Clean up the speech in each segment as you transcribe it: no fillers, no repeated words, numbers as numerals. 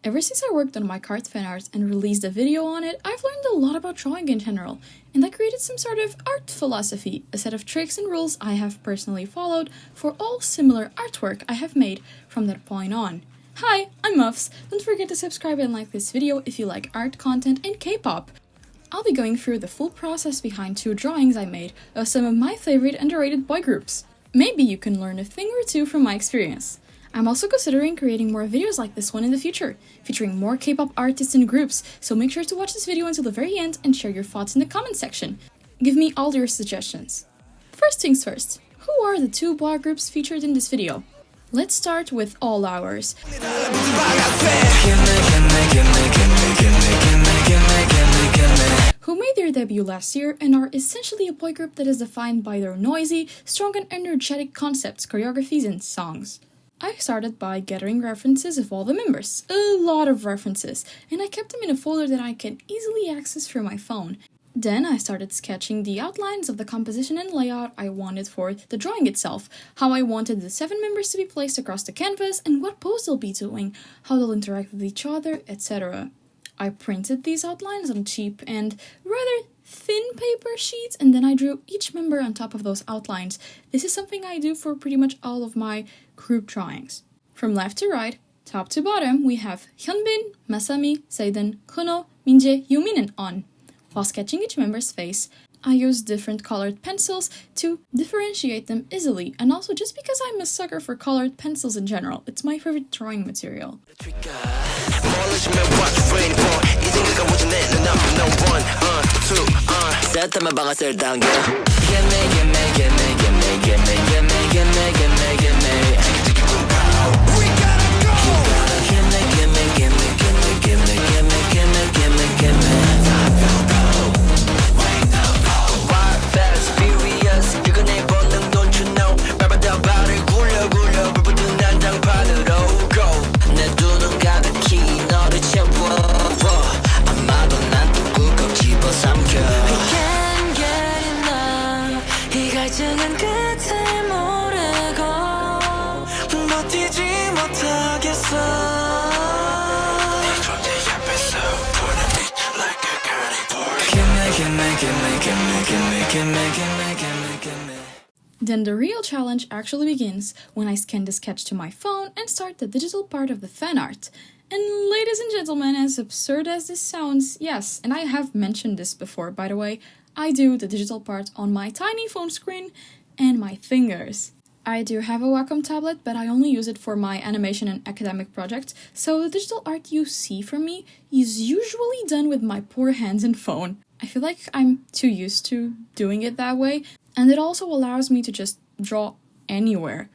Ever since I worked on my card fan art and released a video on it, I've learned a lot about drawing in general, and I created some sort of art philosophy, a set of tricks and rules I have personally followed for all similar artwork I have made from that point on. Hi, I'm Muffs. Don't forget to subscribe and like this video if you like art content and K-pop. I'll be going through the full process behind 2 drawings I made of some of my favorite underrated boy groups. Maybe you can learn a thing or two from my experience. I'm also considering creating more videos like this one in the future, featuring more K-pop artists and groups, so make sure to watch this video until the very end and share your thoughts in the comment section. Give me all your suggestions. First things first, who are the 2 boy groups featured in this video? Let's start with All Hours, who made their debut last year and are essentially a boy group that is defined by their noisy, strong and energetic concepts, choreographies and songs. I started by gathering references of all the members, a lot of references, and I kept them in a folder that I can easily access through my phone. Then I started sketching the outlines of the composition and layout I wanted for the drawing itself, how I wanted the 7 members to be placed across the canvas and what pose they'll be doing, how they'll interact with each other, etc. I printed these outlines on cheap and rather thin paper sheets, and then I drew each member on top of those outlines. This is something I do for pretty much all of my group drawings. From left to right, top to bottom, we have Hyunbin, Masami, Seiden, Kuno, Minjae, Yumin, and On. While sketching each member's face, I used different colored pencils to differentiate them easily, and also just because I'm a sucker for colored pencils in general, it's my favorite drawing material. Then the real challenge actually begins when I scan the sketch to my phone and start the digital part of the fan art. And ladies and gentlemen, as absurd as this sounds, yes, and I have mentioned this before by the way, I do the digital part on my tiny phone screen and my fingers. I do have a Wacom tablet, but I only use it for my animation and academic projects, so the digital art you see from me is usually done with my poor hands and phone. I feel like I'm too used to doing it that way, and it also allows me to just draw anywhere.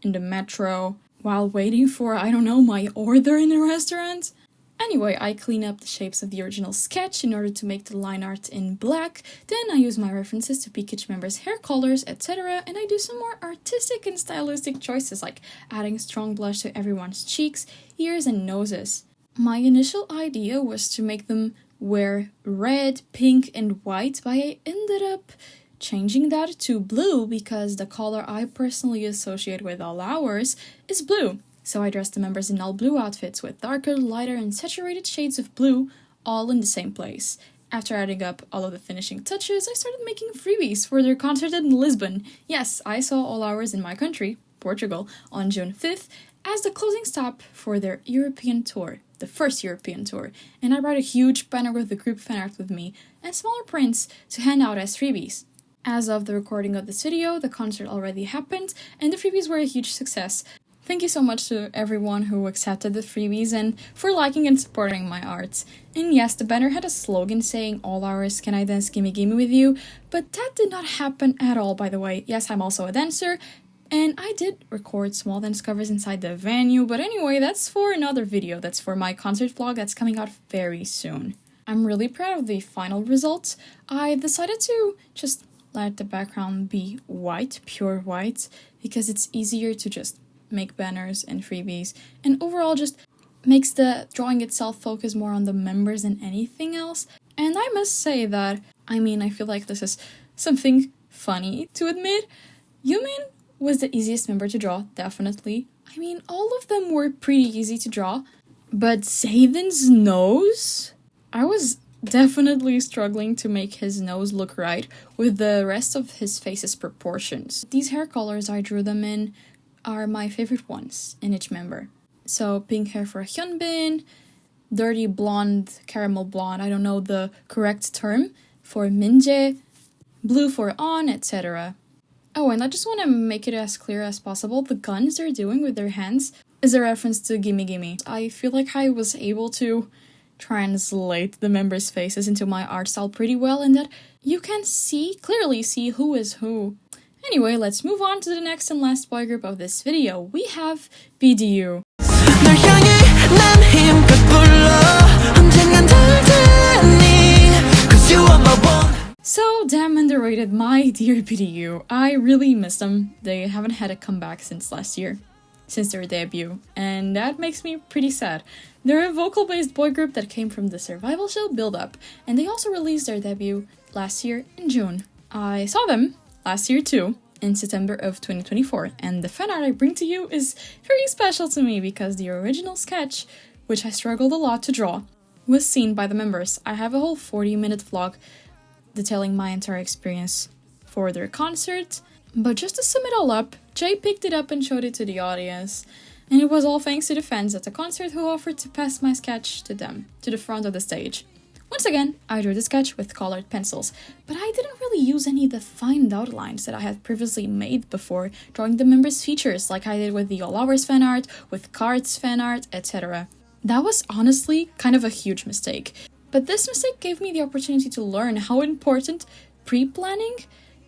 In the metro, while waiting for, I don't know, my order in a restaurant. Anyway, I clean up the shapes of the original sketch in order to make the line art in black, then I use my references to pick each member's hair colors, etc. And I do some more artistic and stylistic choices like adding strong blush to everyone's cheeks, ears and noses. My initial idea was to make them wear red, pink and white, but I ended up changing that to blue because the color I personally associate with All Hours is blue. So I dressed the members in all blue outfits with darker, lighter and saturated shades of blue, all in the same place. After adding up all of the finishing touches, I started making freebies for their concert in Lisbon. Yes, I saw All Hours in my country, Portugal, on June 5th as the closing stop for their European tour, the first European tour, and I brought a huge banner with the group fan art with me and smaller prints to hand out as freebies. As of the recording of this video, the concert already happened and the freebies were a huge success. Thank you so much to everyone who accepted the freebies and for liking and supporting my art. And yes, the banner had a slogan saying All Hours can I dance gimme gimme with you, but that did not happen at all, by the way. Yes, I'm also a dancer, and I did record small dance covers inside the venue, but anyway, that's for another video. That's for my concert vlog that's coming out very soon. I'm really proud of the final result. I decided to just let the background be white, pure white, because it's easier to just make banners and freebies, and overall just makes the drawing itself focus more on the members than anything else. And I must say that, I feel like this is something funny to admit. Yumin was the easiest member to draw, definitely. All of them were pretty easy to draw, But Zayden's nose? I was definitely struggling to make his nose look right with the rest of his face's proportions. These hair colors I drew them in are my favorite ones in each member. So pink hair for Hyunbin, dirty blonde, caramel blonde, I don't know the correct term, for Minjae, blue for On, etc. Oh, and I just want to make it as clear as possible, the guns they're doing with their hands is a reference to Gimme Gimme. I feel like I was able to translate the members' faces into my art style pretty well, and that you can clearly see who is who. Anyway, let's move on to the next and last boy group of this video. We have B.D.U. So damn underrated, my dear B.D.U. I really miss them. They haven't had a comeback since last year, since their debut, and that makes me pretty sad. They're a vocal-based boy group that came from the survival show Build Up, and they also released their debut last year in June. I saw them last year too, in September of 2024, and the fan art I bring to you is very special to me because the original sketch, which I struggled a lot to draw, was seen by the members. I have a whole 40-minute vlog detailing my entire experience for their concert, but just to sum it all up, Jay picked it up and showed it to the audience, and it was all thanks to the fans at the concert who offered to pass my sketch to them, to the front of the stage. Once again, I drew the sketch with colored pencils, but I didn't really use any defined outlines that I had previously made before drawing the members' features like I did with the All Hours fan art, with Cards fan art, etc. That was honestly kind of a huge mistake, but this mistake gave me the opportunity to learn how important pre-planning,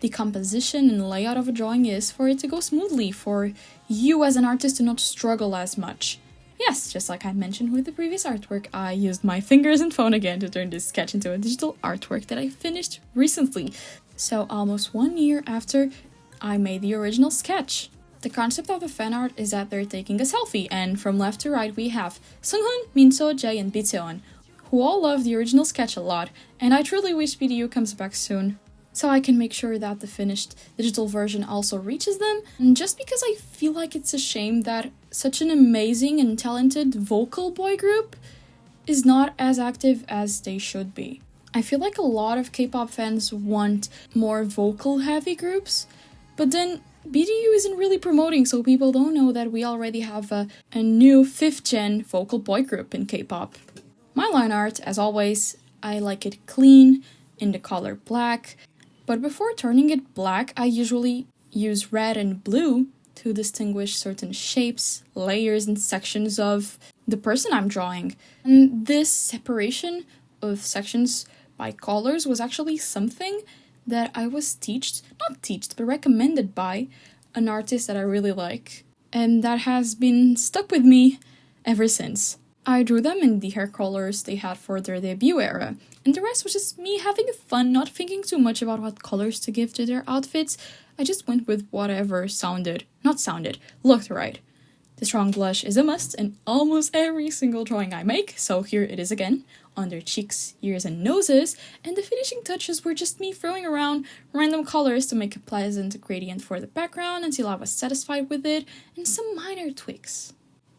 the composition and layout of a drawing is for it to go smoothly, for you as an artist to not struggle as much. Yes, just like I mentioned with the previous artwork, I used my fingers and phone again to turn this sketch into a digital artwork that I finished recently. So almost 1 year after I made the original sketch. The concept of the fan art is that they're taking a selfie, and from left to right we have Sunghoon, Minso, Jae, and Bitaeon, who all love the original sketch a lot, and I truly wish B.D.U comes back soon, so I can make sure that the finished digital version also reaches them, and just because I feel like it's a shame that such an amazing and talented vocal boy group is not as active as they should be. I feel like a lot of K-pop fans want more vocal-heavy groups, but then B.D.U isn't really promoting, so people don't know that we already have a new 5th-gen vocal boy group in K-pop. My line art, as always, I like it clean, in the color black, but before turning it black, I usually use red and blue to distinguish certain shapes, layers, and sections of the person I'm drawing. And this separation of sections by colors was actually something that I was but recommended by an artist that I really like, and that has been stuck with me ever since. I drew them in the hair colors they had for their debut era, and the rest was just me having fun, not thinking too much about what colors to give to their outfits. I just went with whatever looked right. The strong blush is a must in almost every single drawing I make, so here it is again, on their cheeks, ears, and noses, and the finishing touches were just me throwing around random colors to make a pleasant gradient for the background until I was satisfied with it, and some minor tweaks.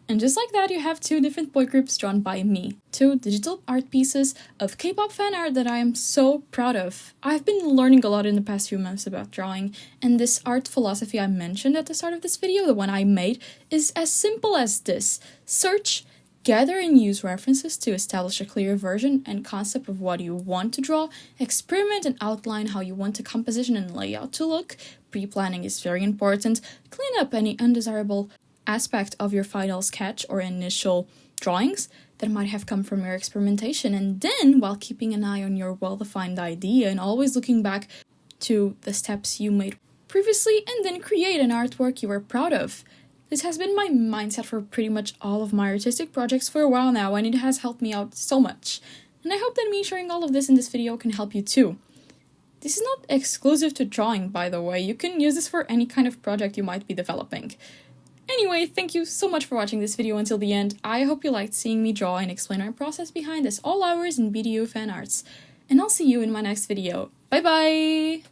And just like that, you have 2 different boy groups drawn by me. 2 digital art pieces of K-pop fan art that I am so proud of. I've been learning a lot in the past few months about drawing, and this art philosophy I mentioned at the start of this video, the one I made, is as simple as this. Search, gather and use references to establish a clear version and concept of what you want to draw, experiment and outline how you want the composition and layout to look. Pre-planning is very important. Clean up any undesirable aspect of your final sketch or initial drawings that might have come from your experimentation, and then, while keeping an eye on your well-defined idea and always looking back to the steps you made previously, and then create an artwork you are proud of. This has been my mindset for pretty much all of my artistic projects for a while now, and it has helped me out so much. And I hope that me sharing all of this in this video can help you too. This is not exclusive to drawing, by the way. You can use this for any kind of project you might be developing. Anyway, thank you so much for watching this video until the end. I hope you liked seeing me draw and explain my process behind this All Hours in B.D.U fan arts. And I'll see you in my next video. Bye bye!